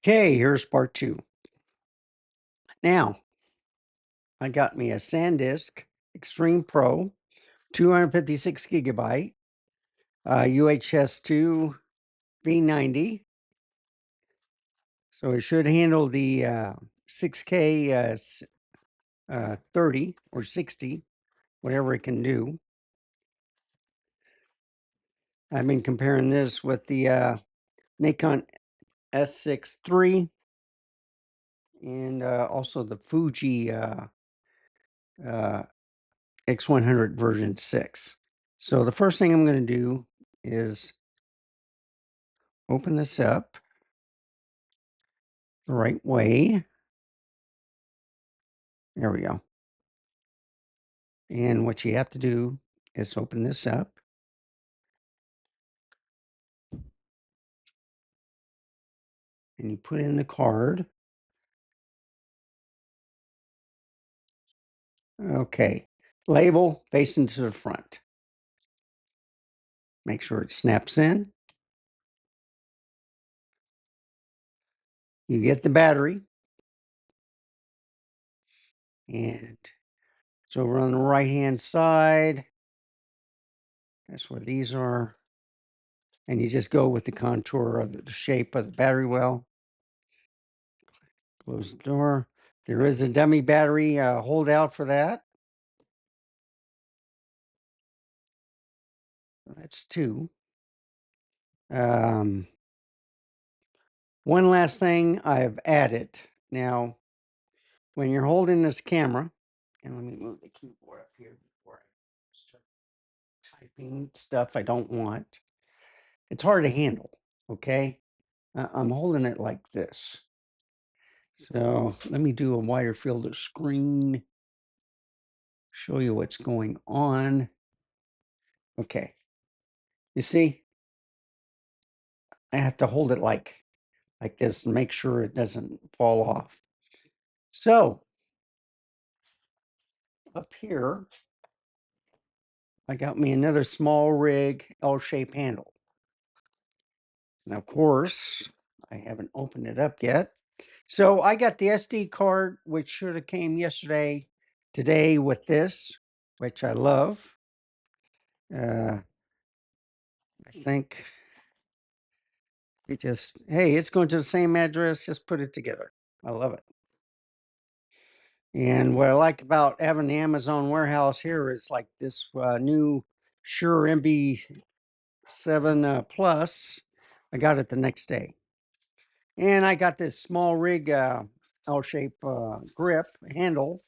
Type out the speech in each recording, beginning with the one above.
Okay, here's part 2. Now, I got me a SanDisk Extreme Pro, 256 gigabyte, UHS-2 V90. So it should handle the 6K 30 or 60, whatever it can do. I've been comparing this with the Nikon S6 III and also the Fuji X100 version 6. So the first thing I'm going to do is open this up the right way. There we go. And what you have to do is open this up. And you put in the card. Okay. Label facing to the front. Make sure it snaps in. You get the battery. And it's over on the right-hand side. That's where these are. And you just go with the contour of the shape of the battery well. Close the door. There is a dummy battery holdout for that. That's 2. One last thing I've added. Now, when you're holding this camera, and let me move the keyboard up here before I start typing stuff I don't want. It's hard to handle, okay? I'm holding it like this. So let me do a wider field of screen, show you what's going on. Okay. You see, I have to hold it like this and make sure it doesn't fall off. So up here, I got me another small rig L-shaped handle. Now, of course, I haven't opened it up yet. So I got the SD card, which should have came yesterday, today with this, which I love. I think hey, it's going to the same address, just put it together. I love it. And what I like about having the Amazon warehouse here is like this new Shure MB7 Plus. I got it the next day. And I got this small rig L-shape grip handle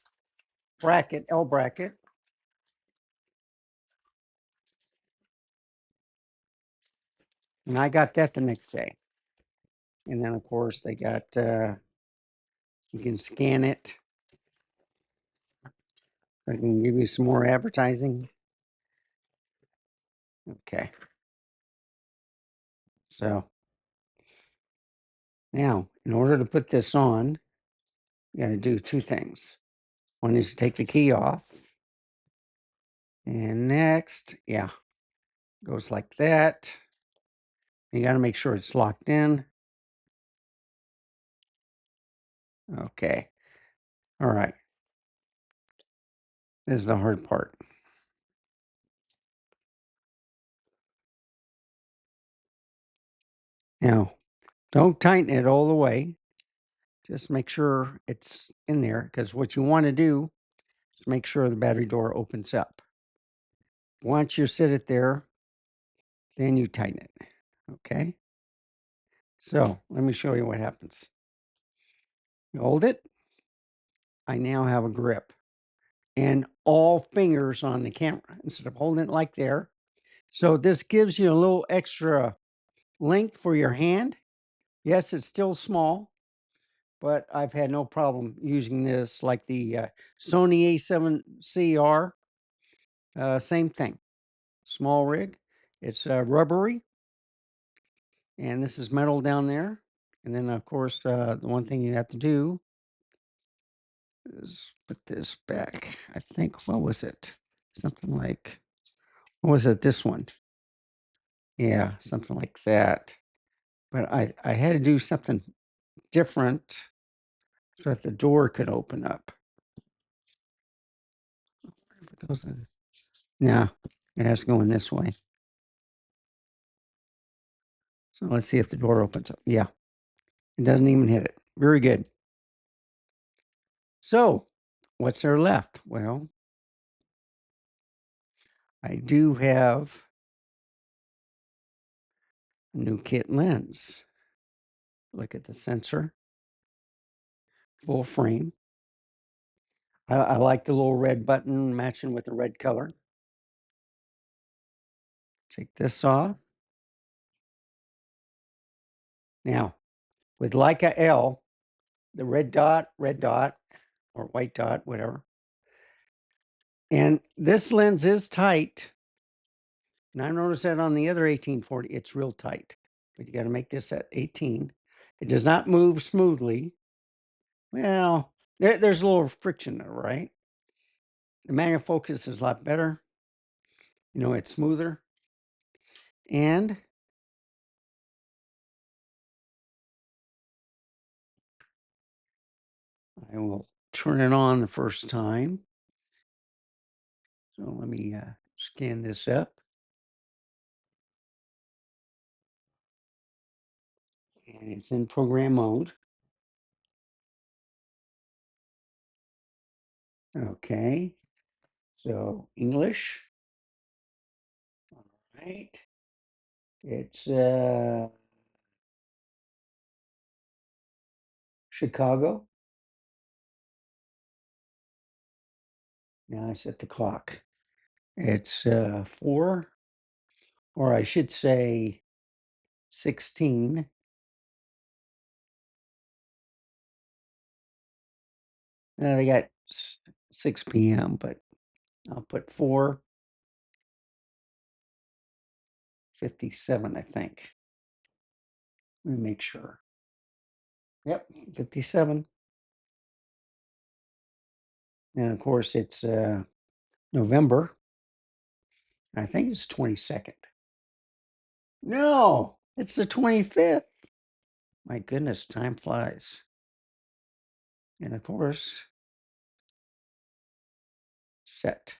bracket, L bracket. And I got that the next day. And then, of course, they got, you can scan it. I can give you some more advertising. Okay. So now, in order to put this on, you got to do 2 things. One is to take the key off. And next, yeah, goes like that. You got to make sure it's locked in. Okay. All right. This is the hard part. Now, don't tighten it all the way. Just make sure it's in there, because what you want to do is make sure the battery door opens up. Once you sit it there, then you tighten it. Okay. So let me show you what happens. You hold it. I now have a grip and all fingers on the camera instead of holding it like there. So this gives you a little extra length for your hand. Yes, it's still small, but I've had no problem using this, like the Sony A7CR. Same thing, small rig. It's rubbery, and this is metal down there. And then, of course, the one thing you have to do is put this back. I think, what was it? Something like, what was it? This one. Yeah, something like that. But I had to do something different so that the door could open up. Put those in. Yeah, it has to go in this way. So let's see if the door opens up. Yeah, it doesn't even hit it. Very good. So what's there left? Well, I do have a new kit lens. Look at the sensor, full frame. I like the little red button matching with the red color. Take this off. Now, with Leica L, the red dot, or white dot, whatever. And this lens is tight. And I noticed that on the other 1840, it's real tight. But you got to make this at 18. It does not move smoothly. Well, there's a little friction there, right? The manual focus is a lot better. You know, it's smoother. And I will turn it on the first time. So let me scan this up. And it's in program mode. Okay. So English. All right. It's Chicago. Now I set the clock. It's 4, or I should say 16. They got 6 p.m., but I'll put 4:57, I think. Let me make sure. Yep, 57. And of course, it's November. I think it's 22nd. No, it's the 25th. My goodness, time flies. And of course, set.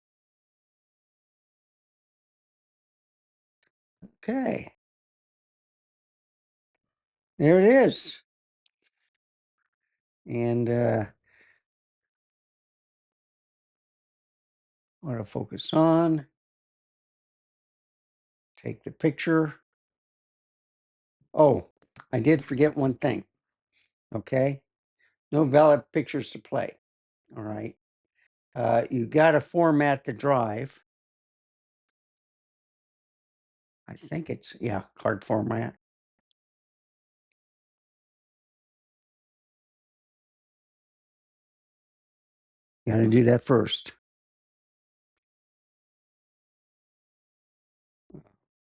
Okay, there it is. And autofocus on. Take the picture. Oh, I did forget one thing. Okay, no valid pictures to play. All right, you got to format the drive. I think it's, yeah, card format. You got to do that first.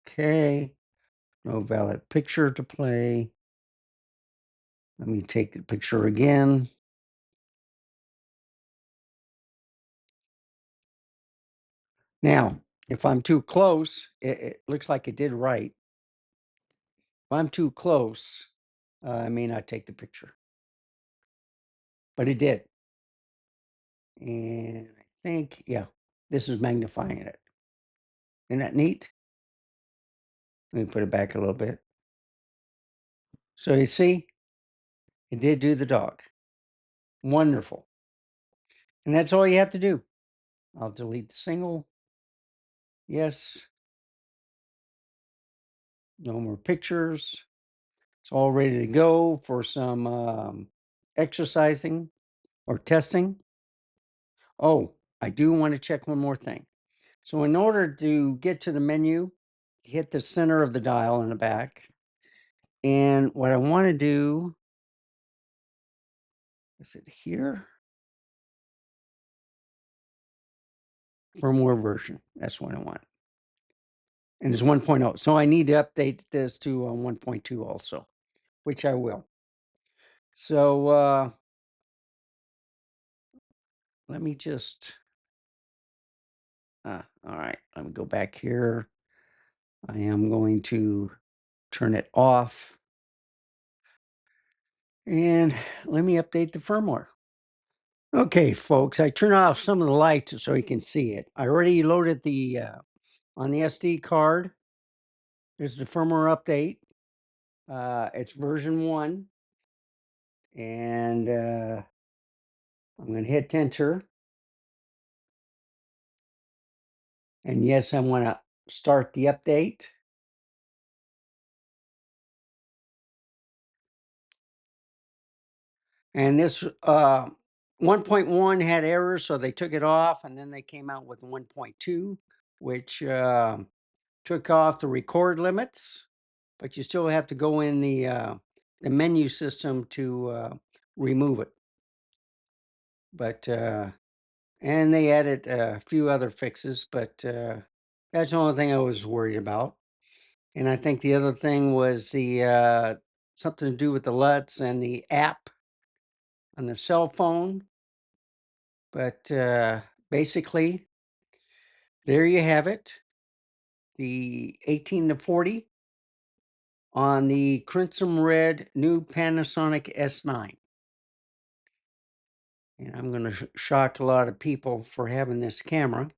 Okay, no valid picture to play. Let me take the picture again. Now, if I'm too close, it looks like it did right. If I'm too close, I may not take the picture. But it did. And I think, yeah, this is magnifying it. Isn't that neat? Let me put it back a little bit. So you see, it did do the dog. Wonderful. And that's all you have to do. I'll delete the single. Yes. No more pictures. It's all ready to go for some exercising or testing. Oh, I do want to check one more thing. So in order to get to the menu, hit the center of the dial in the back. And what I want to do, is it here? Firmware version. That's what I want. And it's 1.0. So I need to update this to 1.2 also, which I will. So let me just, all right, let me go back here. I am going to turn it off. And let me update the firmware. Okay, folks, I turned off some of the lights so you can see it. I already loaded the on the SD card. There's the firmware update. It's version 1, and I'm going to hit enter. And yes, I want to start the update. And this 1.1 had errors, so they took it off, and then they came out with 1.2, which took off the record limits, but you still have to go in the menu system to remove it. But and they added a few other fixes, but that's the only thing I was worried about. And I think the other thing was the something to do with the LUTs and the app on the cell phone. But basically, there you have it. The 18 to 40 on the crimson red new Panasonic S9. And I'm going to shock a lot of people for having this camera.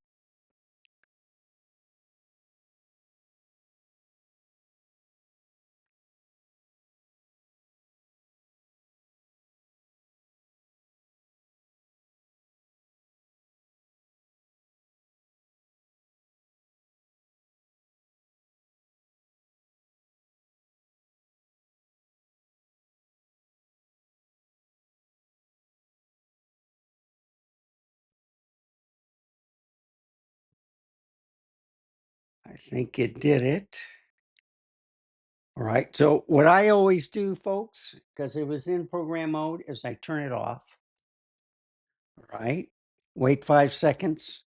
I think it did it. All right. So what I always do, folks, because it was in program mode, is I turn it off. All right. Wait 5 seconds.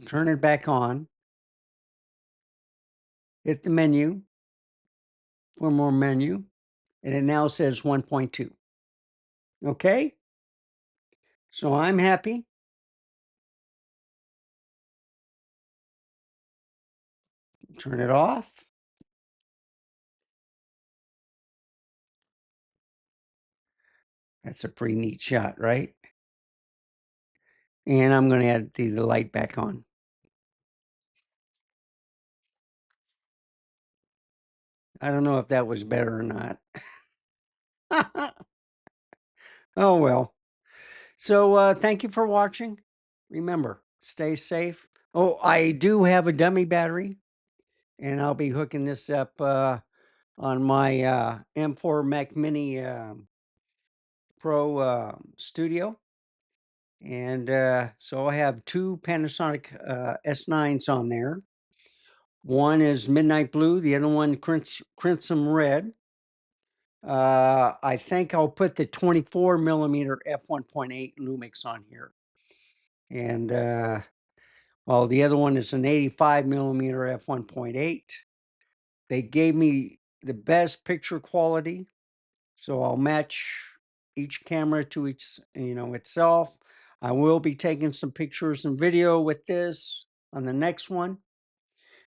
Turn it back on. Hit the menu. For more menu. And it now says 1.2. Okay. So I'm happy. Turn it off. That's a pretty neat shot, right? And I'm going to add the light back on. I don't know if that was better or not. Oh, well. So thank you for watching. Remember, stay safe. Oh, I do have a dummy battery, and I'll be hooking this up on my M4 Mac Mini Pro Studio. And so I have 2 Panasonic S9s on there. One is midnight blue, the other one crimson red. I think I'll put the 24 millimeter f1.8 Lumix on here. And well, the other one is an 85 millimeter f1.8. They gave me the best picture quality, so I'll match each camera to itself. I will be taking some pictures and video with this on the next one.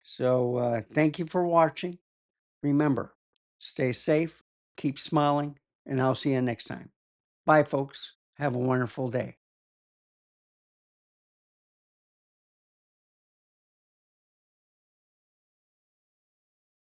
So thank you for watching. Remember, stay safe, keep smiling, and I'll see you next time. Bye, folks. Have a wonderful day.